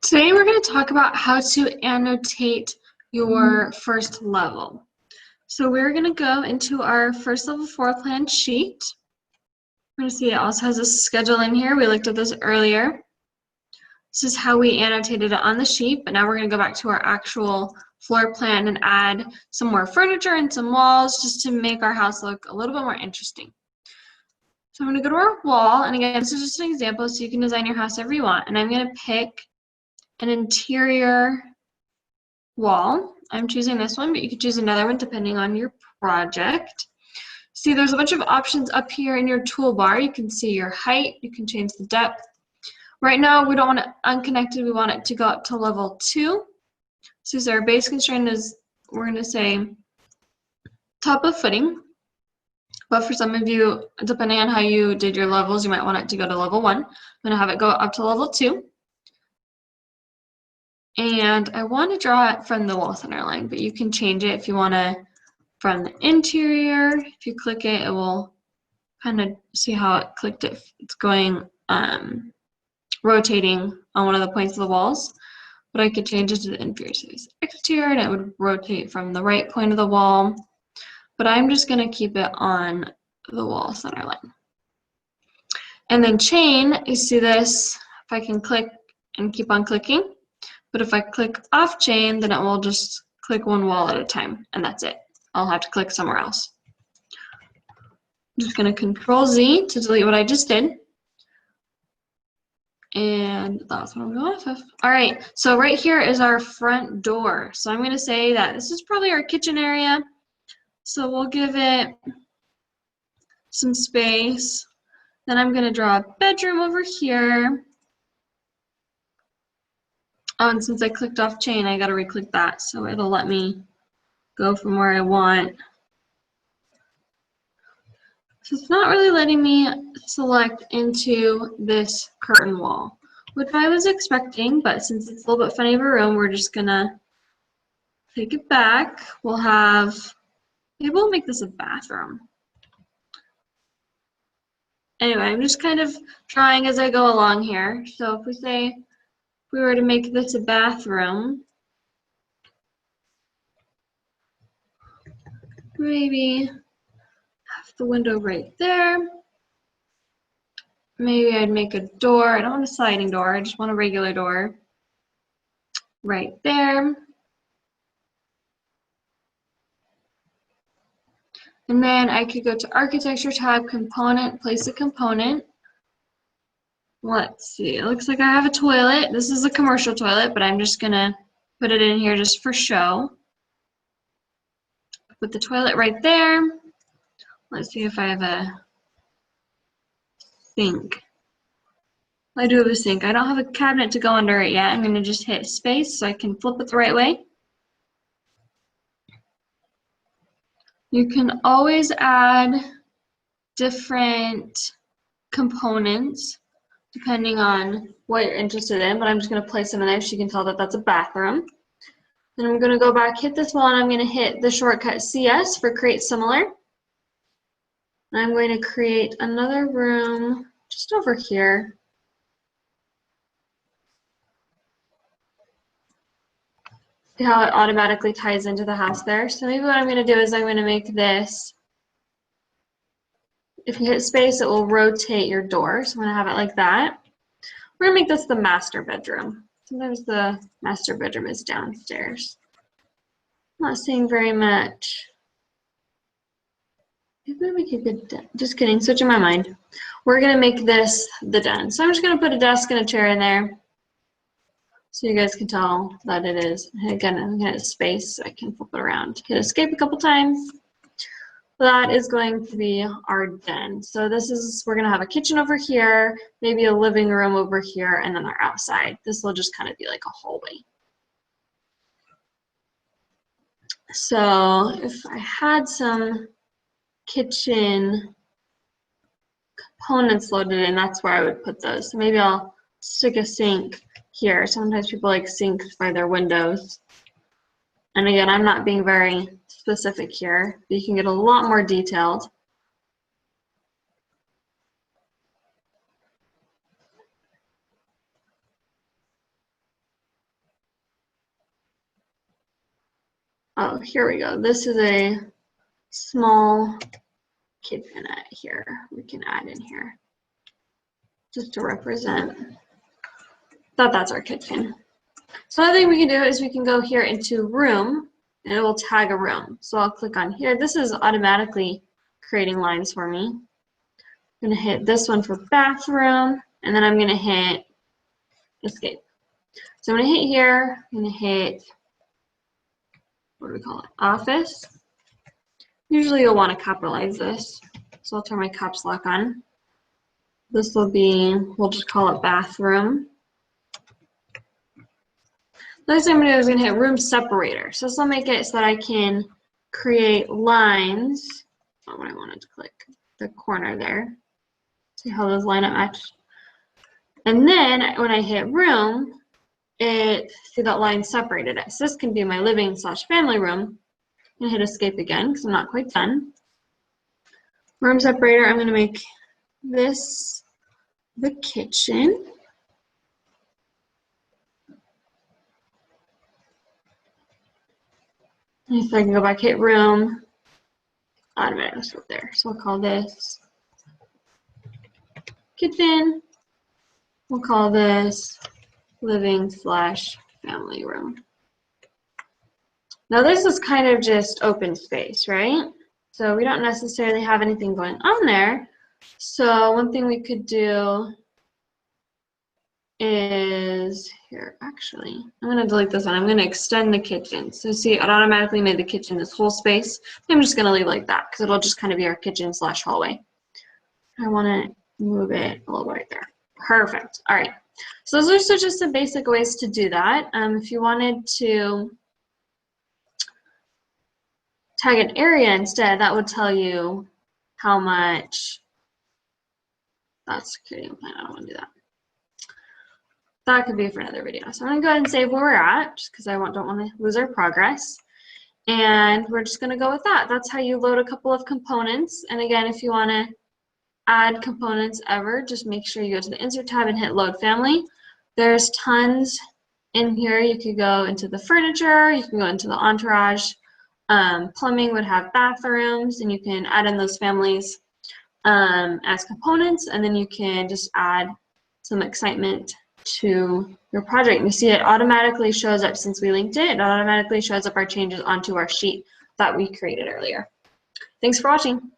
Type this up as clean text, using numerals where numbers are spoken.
Today we're going to talk about how to annotate your first level. So we're going to go into our first level floor plan sheet. We're going to see it also has a schedule in here. We looked at this earlier. This is how we annotated it on the sheet, but now we're going to go back to our actual floor plan and add some more furniture and some walls just to make our house look a little bit more interesting. So I'm going to go to our wall, and again, this is just an example so you can design your house however you want, and I'm going to pick an interior wall. I'm choosing this one, but you could choose another one depending on your project. See, there's a bunch of options up here in your toolbar. You can see your height, you can change the depth. Right now, we don't want it unconnected, we want it to go up to level 2. So our base constraint is, we're going to say top of footing. But for some of you, depending on how you did your levels, you might want it to go to level 1. I'm going to have it go up to level 2. And I want to draw it from the wall center line, but you can change it if you want to from the interior. If you click it, it will kind of see how it clicked it. It's going rotating on one of the points of the walls. But I could change it to the inferior, so it's exterior, and it would rotate from the right point of the wall. But I'm just going to keep it on the wall center line. And then chain, you see this, if I can click and keep on clicking. But if I click off chain, then it will just click one wall at a time, and that's it. I'll have to click somewhere else. I'm just going to Control Z to delete what I just did. And that's what I'm going off of. All right, so right here is our front door. So I'm going to say that this is probably our kitchen area. So we'll give it some space. Then I'm going to draw a bedroom over here. Oh, and since I clicked off chain, I got to re-click that, so it'll let me go from where I want. So it's not really letting me select into this curtain wall, which I was expecting, but since it's a little bit funny of a room, we're just going to take it back. We'll have, maybe we'll make this a bathroom. Anyway, I'm just kind of drawing as I go along here. So if we say, if we were to make this a bathroom, maybe have the window right there. Maybe I'd make a door. I don't want a sliding door. I just want a regular door right there. And then I could go to Architecture tab, Component, place a component. Let's see. It looks like I have a toilet. This is a commercial toilet, but I'm just going to put it in here just for show. Put the toilet right there. Let's see if I have a sink. I do have a sink. I don't have a cabinet to go under it yet. I'm going to just hit space so I can flip it the right way. You can always add different components depending on what you're interested in, but I'm just going to place them in there so you can tell that that's a bathroom. Then I'm going to go back, hit this one, and I'm going to hit the shortcut CS for create similar. And I'm going to create another room just over here. See how it automatically ties into the house there? So maybe what I'm going to do is I'm going to make this, if you hit space, it will rotate your door. So I'm going to have it like that. We're going to make this the master bedroom. Sometimes the master bedroom is downstairs. I'm not seeing very much. Maybe we could get den. Just kidding, switching my mind. We're going to make this the den. So I'm just going to put a desk and a chair in there so you guys can tell that it is. And again, I'm going to hit space so I can flip it around. Hit escape a couple times. That is going to be our den. So this is, we're going to have a kitchen over here, maybe a living room over here, and then our outside. This will just kind of be like a hallway. So if I had some kitchen components loaded in, that's where I would put those. So maybe I'll stick a sink here. Sometimes people like sinks by their windows. And again, I'm not being very specific here, but you can get a lot more detailed. Oh, here we go. This is a small kitchen here. We can add in here just to represent that that's our kitchen. So another thing we can do is we can go here into room and it will tag a room. So I'll click on here. This is automatically creating lines for me. I'm gonna hit this one for bathroom and then I'm gonna hit escape. So I'm gonna hit here, I'm gonna hit, what do we call it? Office. Usually you'll want to capitalize this. So I'll turn my caps lock on. This will be, we'll just call it bathroom. Next thing I'm going to do is going to hit room separator. So this will make it so that I can create lines. Not what I wanted to click, the corner there. See how those line up match. And then when I hit room, see that line separated it. So this can be my living/family room. I'm going to hit escape again because I'm not quite done. Room separator, I'm going to make this the kitchen. If I can go back, hit room, automatically put there. So we'll call this kitchen. We'll call this living/family room. Now this is kind of just open space, right? So we don't necessarily have anything going on there. So one thing we could do is here, actually, I'm going to delete this one. I'm going to extend the kitchen. So see, it automatically made the kitchen this whole space. I'm just going to leave it like that because it'll just kind of be our kitchen/hallway. I want to move it a little right there. Perfect. All right. So those are just some basic ways to do that. If you wanted to tag an area instead, that would tell you how much. That's creating a plan. I don't want to do that. That could be for another video. So I'm going to go ahead and save where we're at, just because I don't want to lose our progress. And we're just going to go with that. That's how you load a couple of components. And again, if you want to add components ever, just make sure you go to the Insert tab and hit Load Family. There's tons in here. You could go into the furniture. You can go into the entourage. Plumbing would have bathrooms, and you can add in those families as components, and then you can just add some excitement to your project. You see it automatically shows up since we linked it. It automatically shows up our changes onto our sheet that we created earlier. Thanks for watching.